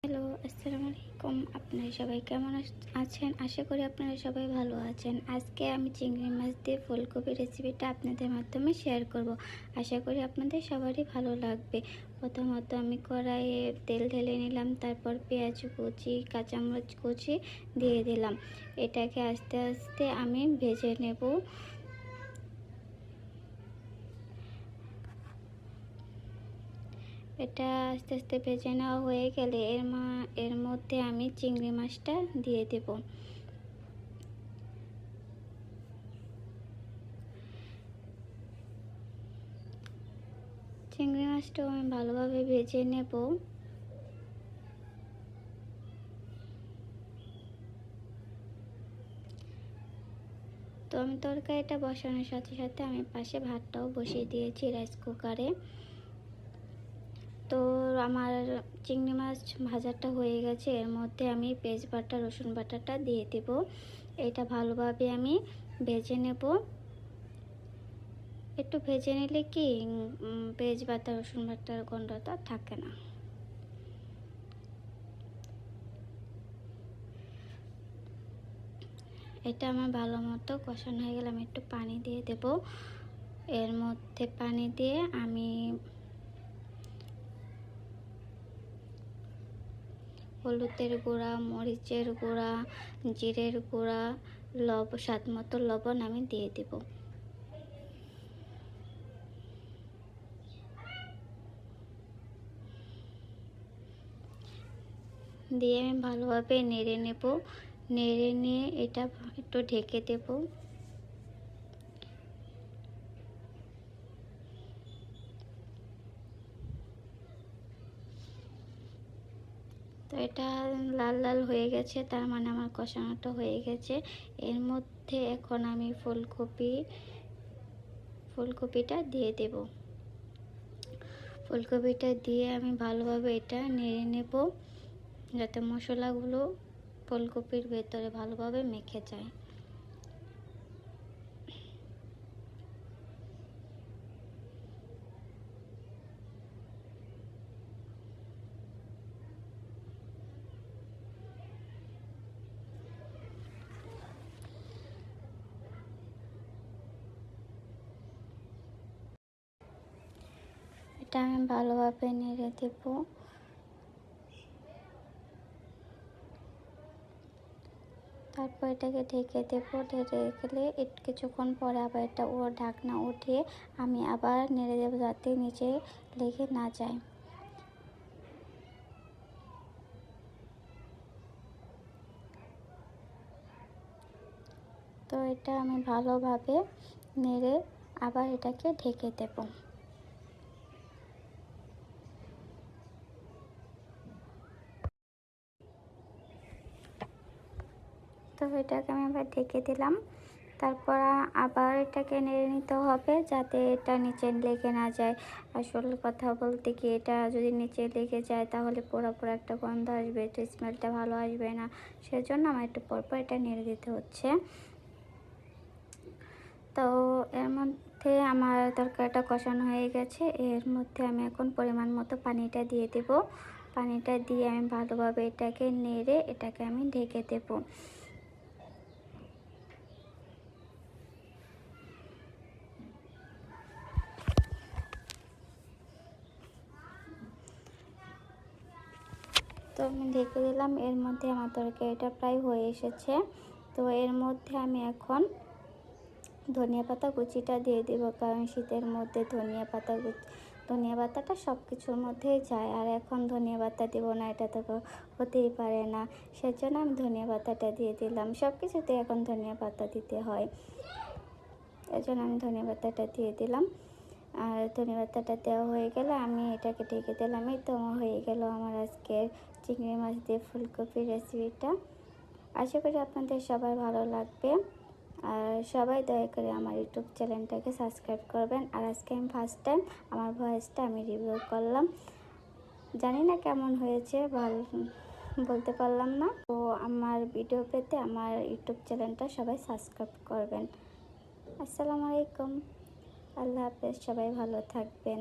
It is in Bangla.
হ্যালো, আসসালামু আলাইকুম। আপনারা সবাই কেমন আছেন? আশা করি আপনারা সবাই ভালো আছেন। আজকে আমি চিংড়ি মাছ দিয়ে ফুলকপি রেসিপিটা আপনাদের মাধ্যমে শেয়ার করব। আশা করি আপনাদের সবারই ভালো লাগবে। প্রথমত আমি কড়াইয়ে তেল ঢেলে নিলাম, তারপর পেঁয়াজ কুচি, কাঁচামরিচ কুচি দিয়ে দিলাম। এটাকে আস্তে আস্তে আমি ভেজে নেব। এটা আস্তে আস্তে ভেজে নেওয়া হয়ে গেলে এর মধ্যে আমি চিংড়ি মাছটা দিয়ে দেব। চিংড়ি মাছটাও আমি ভালোভাবে ভেজে নেব। তো আমি তরকারিটা বসানোর সাথে সাথে আমি পাশে ভাতটাও বসিয়ে দিয়েছি রাইস কুকারে। তো আমার চিংড়ি মাছ ভাজাটা হয়ে গেছে। এর মধ্যে আমি পেঁয়াজ বাটা, রসুন বাটাটা দিয়ে দেব। এটা ভালোভাবে আমি ভেজে নেব। একটু ভেজে নিলে কি পেঁয়াজ বাটা, রসুন বাটার গন্ধটা থাকে না। এটা আমার ভালো মতো কষানো হয়ে গেলে আমি একটু পানি দিয়ে দেব। এর মধ্যে পানি দিয়ে আমি হলুদের গুঁড়া, মরিচের গুঁড়া, জিরের গুঁড়া, স্বাদ মতো লবণ আমি দিয়ে দেব। দিয়ে আমি ভালোভাবে নেড়ে নেব। নেড়ে নিয়ে এটা একটু ঢেকে দেব। তো এটা লাল লাল হয়ে গেছে, তার মানে আমার কষানোটা হয়ে গেছে। এর মধ্যে এখন আমি ফুলকপিটা দিয়ে দেব। ফুলকপিটা দিয়ে আমি ভালোভাবে এটা নেড়ে নেব, যাতে মশলাগুলো ফুলকপির ভেতরে ভালোভাবে মেখে যায়। এটা আমি ভালোভাবে নেড়ে দেব। তারপর এটাকে ঢেকে দেব। ঢেকে গেলে কিছুক্ষণ পরে আবার এটা ঢাকনা উঠিয়ে আমি আবার নেড়ে দেবো, যাতে নিচে লেগে না যায়। তো এটা আমি ভালোভাবে নেড়ে আবার এটাকে ঢেকে দেব। তো এটাকে আমি আবার ঢেকে দিলাম। তারপর আবার এটাকে নেড়ে নিতে হবে, যাতে এটা নিচে লেগে না যায়। আসল কথা বলতে কি, এটা যদি নিচে লেগে যায় তাহলে পোড়া পোড়া একটা গন্ধ আসবে, তো স্মেলটা ভালো আসবে না। সেজন্য আমার একটু পরপর এটা নেড়ে দিতে হচ্ছে। তো এর মধ্যে আমার তরকারিটা কষানো হয়ে গেছে। এর মধ্যে আমি এখন পরিমাণ মতো পানিটা দিয়ে দেব। পানিটা দিয়ে আমি ভালোভাবে এটাকে নেড়ে এটাকে আমি ঢেকে দেব। তো আমি ঢেকে দিলাম। এর মধ্যে আমার তরকারিটা প্রায় হয়ে এসেছে। তো এর মধ্যে আমি এখন ধনিয়া পাতা কুচিটা দিয়ে দেব, কারণ শীতের মধ্যে ধনিয়া পাতাটা সব কিছুর মধ্যেই যায়। আর এখন ধনিয়া পাতা দেবো না, এটা তো হতেই পারে না। সেজন্য আমি ধনিয়া পাতাটা দিয়ে দিলাম। সব কিছুতে এখন ধনিয়া পাতা দিতে হয়, এর জন্য আমি ধনিয়া পাতাটা দিয়ে দিলাম। আর ধনিয়া পাতাটা দেওয়া হয়ে গেলে আমি এটাকে ঢেকে দিলাম। এই তো হয়ে গেল আমার আজকের চিংড়ি মাছ দিয়ে ফুলকপির রেসিপিটা। আশা করি আপনাদের সবার ভালো লাগবে। আর সবাই দয়া করে আমার ইউটিউব চ্যানেলটাকে সাবস্ক্রাইব করবেন। আর আজকে আমি ফার্স্ট টাইম আমার ভয়েসটা আমি রিভিউ করলাম, জানি না কেমন হয়েছে, ভালো বলতে পারলাম না। তো আমার ভিডিও পেতে আমার ইউটিউব চ্যানেলটা সবাই সাবস্ক্রাইব করবেন। আসসালামু আলাইকুম, আল্লাহ হাফেজ, সবাই ভালো থাকবেন।